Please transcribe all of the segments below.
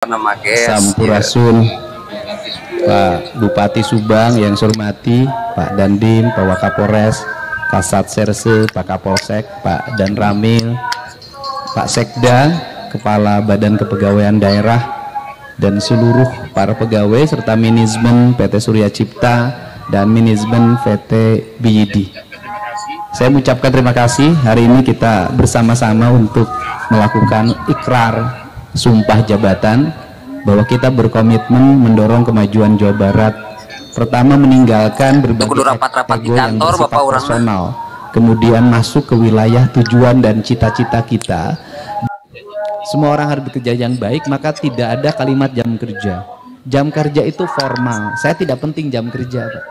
Sampurasun, Pak Bupati Subang yang saya hormati, Pak Dandim, Pak Wakapolres, Kasat Serse, Pak Kapolsek, Pak Dan Ramil, Pak Sekda, Kepala Badan Kepegawaian Daerah, dan seluruh para pegawai serta manajemen PT Surya Cipta dan manajemen PT BYD. Saya mengucapkan terima kasih. Hari ini kita bersama-sama untuk melakukan ikrar sumpah jabatan bahwa kita berkomitmen mendorong kemajuan Jawa Barat. Pertama, meninggalkan berbagai ego yang bersifat personal, kemudian masuk ke wilayah tujuan dan cita-cita kita. Semua orang harus bekerja yang baik, maka tidak ada kalimat jam kerja. Jam kerja itu formal. Saya tidak penting jam kerja, Pak.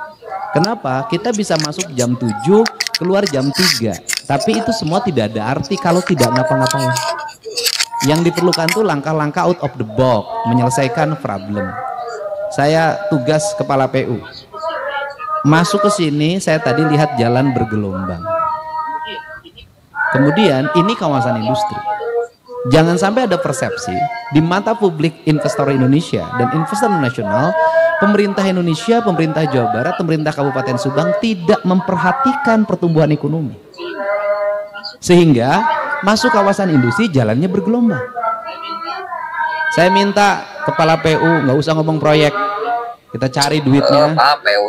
Kenapa? Kita bisa masuk jam 7, keluar jam 3, tapi itu semua tidak ada arti kalau tidak ngapa-ngapain. Yang diperlukan tuh langkah-langkah out of the box, menyelesaikan problem. Saya tugas kepala PU. Masuk ke sini, saya tadi lihat jalan bergelombang. Kemudian ini kawasan industri. Jangan sampai ada persepsi di mata publik investor Indonesia dan investor nasional, pemerintah Indonesia, pemerintah Jawa Barat, pemerintah Kabupaten Subang tidak memperhatikan pertumbuhan ekonomi. Sehingga masuk kawasan industri jalannya bergelombang. Saya minta kepala PU nggak usah ngomong proyek, kita cari duitnya.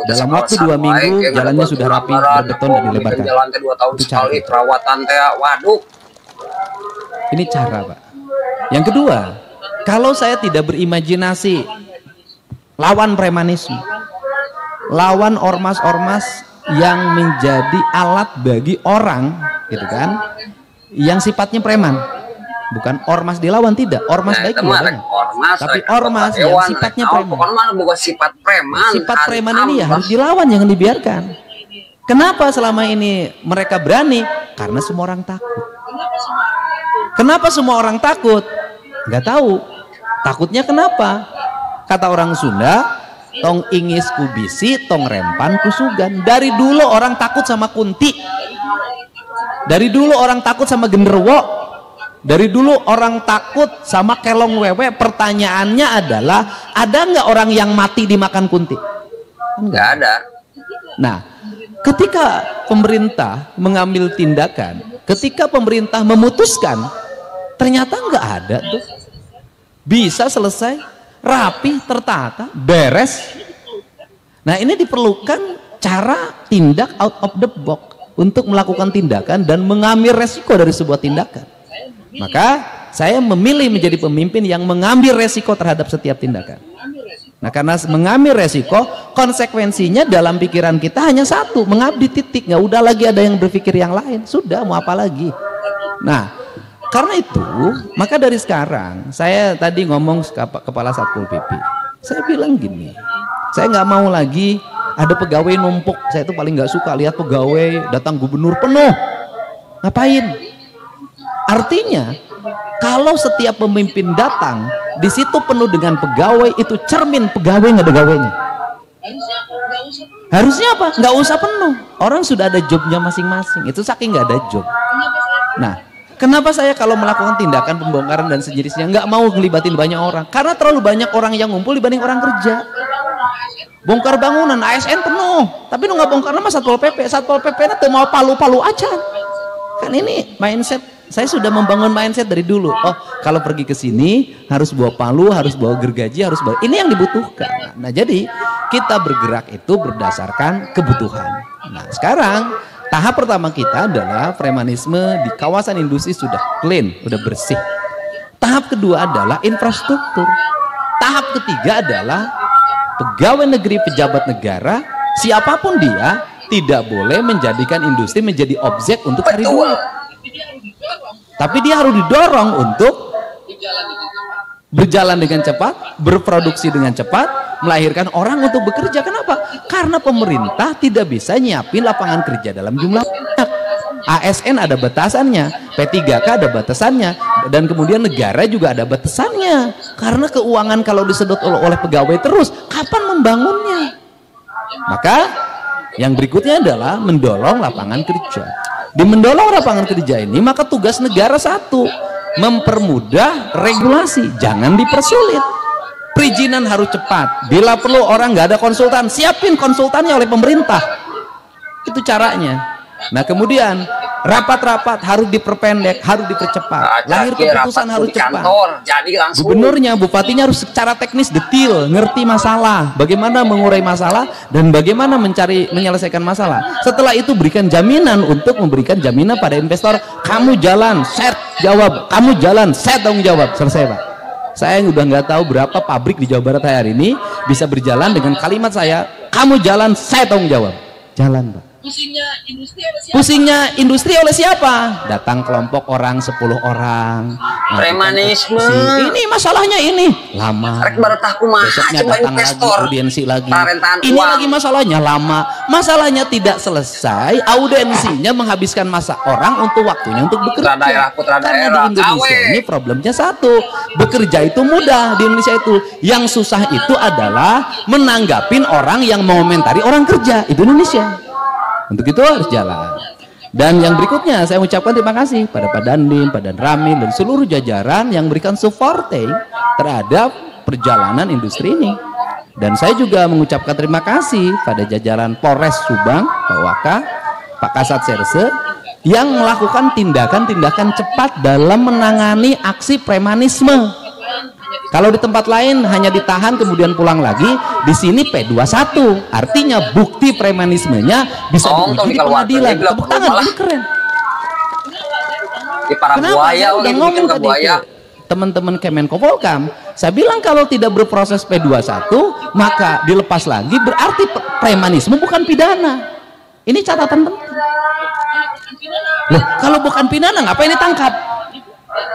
Dalam waktu 2 minggu jalannya sudah rapi, berbeton dan dilebarkan. Itu cara. Waduh. Ini cara, Pak. Yang kedua, kalau saya tidak berimajinasi, lawan premanisme, lawan ormas-ormas yang menjadi alat bagi orang, gitu kan, yang sifatnya preman. Bukan ormas dilawan, tidak, ormas baik juga banyak, tapi ormas yang sifatnya preman. Sifat preman ini ya harus dilawan, jangan dibiarkan. Kenapa selama ini mereka berani? Karena semua orang takut. Kenapa semua orang takut? Nggak tahu. Takutnya kenapa? Kata orang Sunda, tong ingis kubisi, tong rempan kusugan. Dari dulu orang takut sama kunti. Dari dulu orang takut sama genderuwo. Dari dulu orang takut sama kelong wewe. Pertanyaannya adalah, ada nggak orang yang mati dimakan kunti? Nggak ada. Nah, ketika pemerintah mengambil tindakan, ketika pemerintah memutuskan, ternyata nggak ada tuh. Bisa selesai, rapi, tertata, beres. Nah, ini diperlukan cara tindak out of the box untuk melakukan tindakan dan mengambil resiko dari sebuah tindakan. Maka saya memilih menjadi pemimpin yang mengambil resiko terhadap setiap tindakan. Nah, karena mengambil resiko, konsekuensinya dalam pikiran kita hanya satu, mengabdi, titik. Nggak udah lagi ada yang berpikir yang lain. Sudah, mau apa lagi? Nah, karena itu, maka dari sekarang, saya tadi ngomong kepala Satpol PP. Saya bilang gini, saya nggak mau lagi ada pegawai numpuk. Saya itu paling nggak suka lihat pegawai datang gubernur penuh. Ngapain? Artinya, kalau setiap pemimpin datang, di situ penuh dengan pegawai, itu cermin pegawai nggak ada gawainya. Harusnya apa? Nggak usah penuh. Orang sudah ada jobnya masing-masing. Itu saking nggak ada job. Nah, kenapa saya kalau melakukan tindakan pembongkaran dan sejenisnya nggak mau ngelibatin banyak orang? Karena terlalu banyak orang yang ngumpul dibanding orang kerja. Bongkar bangunan, ASN penuh. Tapi lu nggak bongkar nama Satpol PP. Satpol PP itu mau palu-palu aja. Kan ini mindset. Saya sudah membangun mindset dari dulu. Oh, kalau pergi ke sini harus bawa palu, harus bawa gergaji, harus bawa. Ini yang dibutuhkan. Nah, jadi kita bergerak itu berdasarkan kebutuhan. Nah, sekarang tahap pertama kita adalah premanisme di kawasan industri sudah clean, sudah bersih. Tahap kedua adalah infrastruktur. Tahap ketiga adalah pegawai negeri, pejabat negara, siapapun dia tidak boleh menjadikan industri menjadi objek untuk cari duit. Tapi dia harus didorong untuk berjalan dengan cepat, berproduksi dengan cepat, melahirkan orang untuk bekerja. Kenapa? Karena pemerintah tidak bisa nyiapin lapangan kerja dalam jumlah banyak. ASN ada batasannya, P3K ada batasannya, dan kemudian negara juga ada batasannya. Karena keuangan kalau disedot oleh pegawai terus, kapan membangunnya? Maka yang berikutnya adalah mendorong lapangan kerja. Di mendorong lapangan kerja ini, maka tugas negara satu, mempermudah regulasi, jangan dipersulit. Perizinan harus cepat. Bila perlu orang nggak ada konsultan, siapin konsultannya oleh pemerintah. Itu caranya. Nah kemudian rapat-rapat harus diperpendek, harus dipercepat. Lahir keputusan harus cepat. Jadi langsung. Gubernurnya, bupatinya harus secara teknis detil, ngerti masalah, bagaimana mengurai masalah dan bagaimana menyelesaikan masalah. Setelah itu berikan jaminan untuk memberikan jaminan pada investor. Kamu jalan, set jawab. Kamu jalan, set tanggung jawab. Selesai Pak. Saya udah nggak tahu berapa pabrik di Jawa Barat hari ini bisa berjalan dengan kalimat saya, kamu jalan, saya tanggung jawab. Jalan Pak. Pusingnya industri oleh siapa? Datang kelompok orang, 10 orang. Premanisme. Ini masalahnya ini. Lama. Besoknya datang lagi, audiensi lagi. Ini lagi masalahnya lama. Masalahnya tidak selesai, audiensinya menghabiskan masa orang untuk waktunya untuk bekerja. Karena di Indonesia ini problemnya satu. Bekerja itu mudah di Indonesia itu. Yang susah itu adalah menanggapin orang yang mengomentari orang kerja. Itu Indonesia. Untuk itu harus jalan. Dan yang berikutnya saya ucapkan terima kasih pada Pak Dandim, Pak Dan Ramil dan seluruh jajaran yang berikan supporting terhadap perjalanan industri ini. Dan saya juga mengucapkan terima kasih pada jajaran Polres Subang, Pak Waka, Pak Kasat Serse yang melakukan tindakan-tindakan cepat dalam menangani aksi premanisme. Kalau di tempat lain hanya ditahan kemudian pulang lagi, di sini P21, artinya bukti premanismenya bisa diuji di pengadilan. Tepuk tangan, ini keren. Di para buaya, udah ngomong tadi teman-teman Kemenko Polkam, saya bilang kalau tidak berproses P21 maka dilepas lagi, berarti premanisme bukan pidana. Ini catatan penting. Loh, kalau bukan pidana ngapain ditangkap?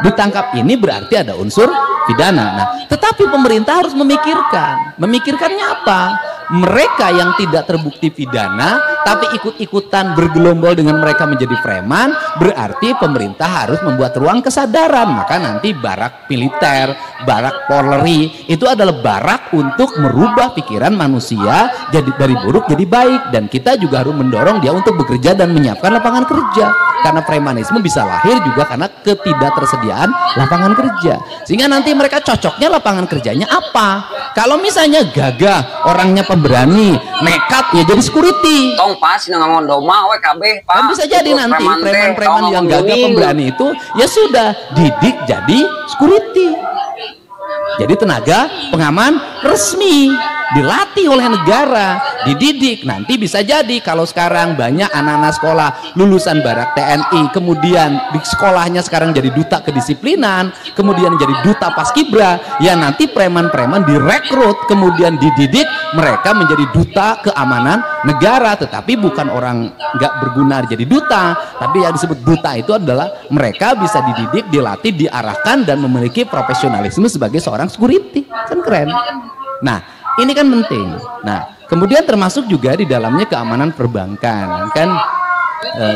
Ditangkap ini berarti ada unsur pidana. Nah, tetapi pemerintah harus memikirkannya apa? Mereka yang tidak terbukti pidana tapi ikut-ikutan bergelombol dengan mereka menjadi preman, berarti pemerintah harus membuat ruang kesadaran. Maka nanti barak militer, barak Polri itu adalah barak untuk merubah pikiran manusia jadi dari buruk jadi baik. Dan kita juga harus mendorong dia untuk bekerja dan menyiapkan lapangan kerja. Karena premanisme bisa lahir juga karena ketidaktersediaan lapangan kerja. Sehingga nanti mereka cocoknya lapangan kerjanya apa? Kalau misalnya gagah, orangnya pemberani, nekat ya jadi security. Tong pas ngomong doma WKB Pak. Kan bisa jadi nanti preman-preman yang gagah pemberani itu ya sudah didik jadi security. Jadi tenaga pengaman resmi, dilatih oleh negara, dididik. Nanti bisa jadi kalau sekarang banyak anak-anak sekolah lulusan barak TNI, kemudian di sekolahnya sekarang jadi duta kedisiplinan, kemudian jadi duta paskibra, ya nanti preman-preman direkrut, kemudian dididik, mereka menjadi duta keamanan negara. Tetapi bukan orang nggak berguna jadi duta, tapi yang disebut duta itu adalah mereka bisa dididik, dilatih, diarahkan dan memiliki profesionalisme sebagai seorang security. Kan keren. Nah, ini kan penting. Nah, kemudian termasuk juga di dalamnya keamanan perbankan. Kan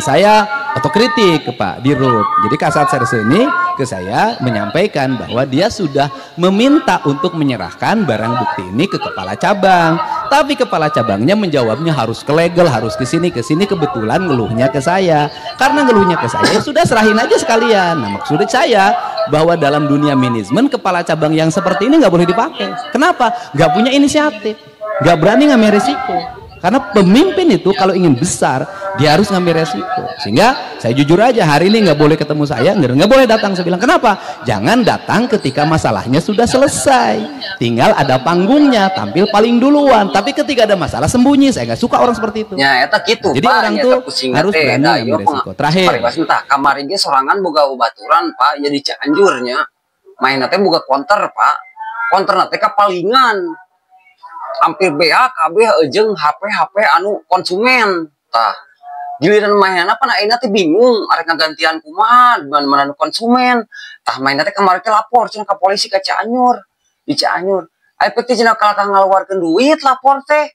saya otokritik ke Pak Dirut. Jadi Kasat Serse ini ke saya menyampaikan bahwa dia sudah meminta untuk menyerahkan barang bukti ini ke kepala cabang. Tapi kepala cabangnya menjawabnya harus ke legal, harus ke sini. Kebetulan ngeluhnya ke saya. Karena ngeluhnya ke saya, ya sudah serahin aja sekalian. Nah, maksudnya saya bahwa dalam dunia manajemen kepala cabang yang seperti ini nggak boleh dipakai. Kenapa? Nggak punya inisiatif, nggak berani ngambil resiko. Karena pemimpin itu kalau ingin besar dia harus ngambil resiko. Sehingga saya jujur aja hari ini nggak boleh ketemu saya, nggak boleh datang. Saya bilang kenapa? Jangan datang ketika masalahnya sudah selesai. Tinggal ada panggungnya, tampil paling duluan. Tapi ketika ada masalah sembunyi. Saya nggak suka orang seperti itu. Ya, eta gitu. Jadi Pak, orang tuh harus berani ngambil resiko. Terakhir. Kamari ge sorangan boga baturan Pak, jadi Cianjurnya. Main teh boga konter Pak. Konter teh kapalingan. Hampir BAKB jeung HP anu konsumen tah giliran mainan apa ayeuna teh bingung arek ngagantian kumaha mana anu konsumen tah mainan teh kemarin teh lapor cenah ka polisi ka Cianjur di Cianjur aya teh cenah kalahkah ngaluarkeun duit lapor teh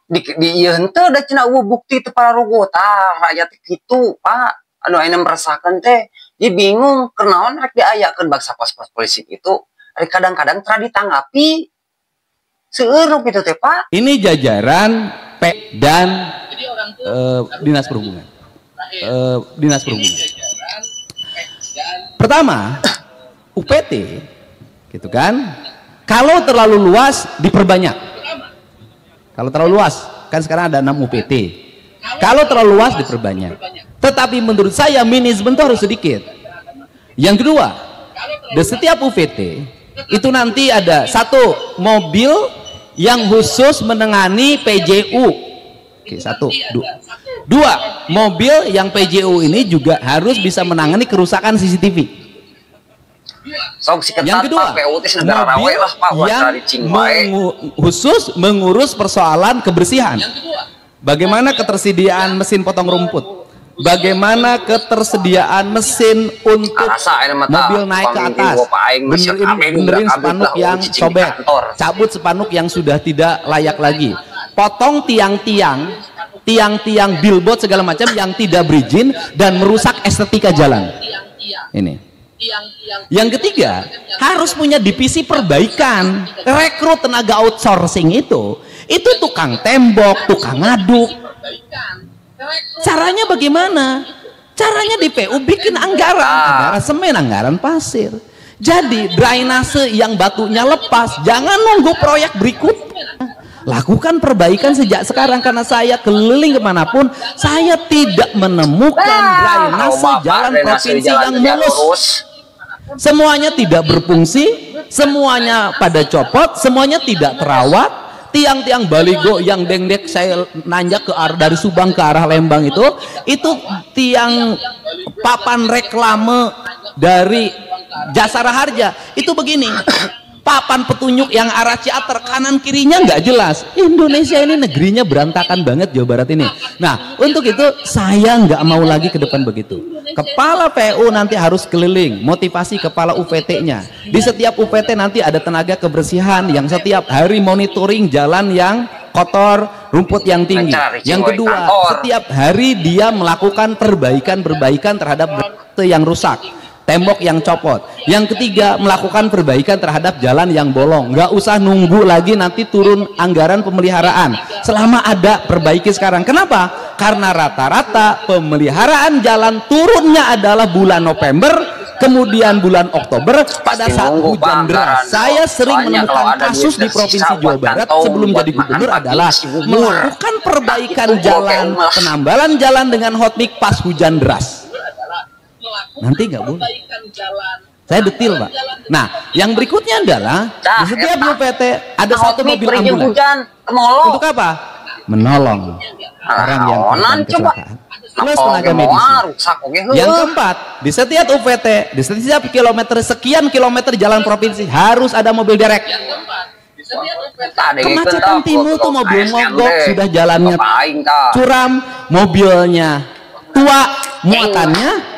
di ieu henteu da cenah bukti teu pararogo tah rakyat kitu Pak anu ayeuna meresahkeun teh dia bingung kenaon rek diayakeun bak sapas-pas polisi itu ari kadang-kadang tra ditanggapi. Seuruk gitu teh Pak. Ini jajaran P dan Dinas Perhubungan. Dinas Perhubungan. Pertama, UPT, gitu kan? Kalau terlalu luas diperbanyak. Kalau terlalu luas, kan sekarang ada 6 UPT. Kalau terlalu luas diperbanyak. Tetapi menurut saya manajemen itu harus sedikit. Yang kedua, di setiap UPT itu nanti ada satu mobil yang khusus menangani PJU. Oke, satu, dua mobil yang PJU ini juga harus bisa menangani kerusakan CCTV. Yang kedua, mobil yang khusus mengurus persoalan kebersihan. Bagaimana ketersediaan mesin potong rumput? Bagaimana ketersediaan mesin untuk mobil naik ke atas, benerin spanduk yang sobek, cabut spanduk yang sudah tidak layak lagi, potong tiang-tiang billboard segala macam yang tidak berizin dan merusak estetika jalan. Ini. Yang ketiga, harus punya divisi perbaikan. Rekrut tenaga outsourcing itu tukang tembok, tukang ngaduk. Caranya bagaimana? Caranya di PU bikin anggaran semen, anggaran pasir. Jadi drainase yang batunya lepas, jangan nunggu proyek berikutnya. Lakukan perbaikan sejak sekarang, karena saya keliling kemanapun, saya tidak menemukan drainase jalan provinsi yang mulus. Semuanya tidak berfungsi, semuanya pada copot, semuanya tidak terawat. Tiang-tiang baligo yang dengdek saya nanjak dari Subang ke arah Lembang itu tiang papan reklame dari Jasara Harja itu begini. Papan petunjuk yang arah Ciater kanan kirinya nggak jelas. Indonesia ini negerinya berantakan banget, Jawa Barat ini. Nah, untuk itu saya nggak mau lagi ke depan begitu. Kepala PU nanti harus keliling, motivasi kepala UPT-nya. Di setiap UPT nanti ada tenaga kebersihan yang setiap hari monitoring jalan yang kotor, rumput yang tinggi. Yang kedua, setiap hari dia melakukan perbaikan terhadap yang rusak, tembok yang copot. Yang ketiga, melakukan perbaikan terhadap jalan yang bolong. Nggak usah nunggu lagi nanti turun anggaran pemeliharaan. Selama ada, perbaiki sekarang. Kenapa? Karena rata-rata pemeliharaan jalan turunnya adalah bulan November, kemudian bulan Oktober pada saat hujan deras. Saya sering menemukan kasus di Provinsi Jawa Barat sebelum jadi gubernur adalah melakukan perbaikan jalan, penambalan jalan dengan hotmix pas hujan deras. Nanti nggak boleh. Saya detil, Pak. Nah, yang berikutnya adalah di setiap UPT ada satu mobil ambulans. Untuk apa? Menolong orang yang terkena kecelakaan. Plus tenaga medis. Yang keempat, di setiap UPT, di setiap sekian kilometer jalan provinsi harus ada mobil derek. Kemacetan timur tuh mobil mogok, sudah jalannya curam, mobilnya tua, muatannya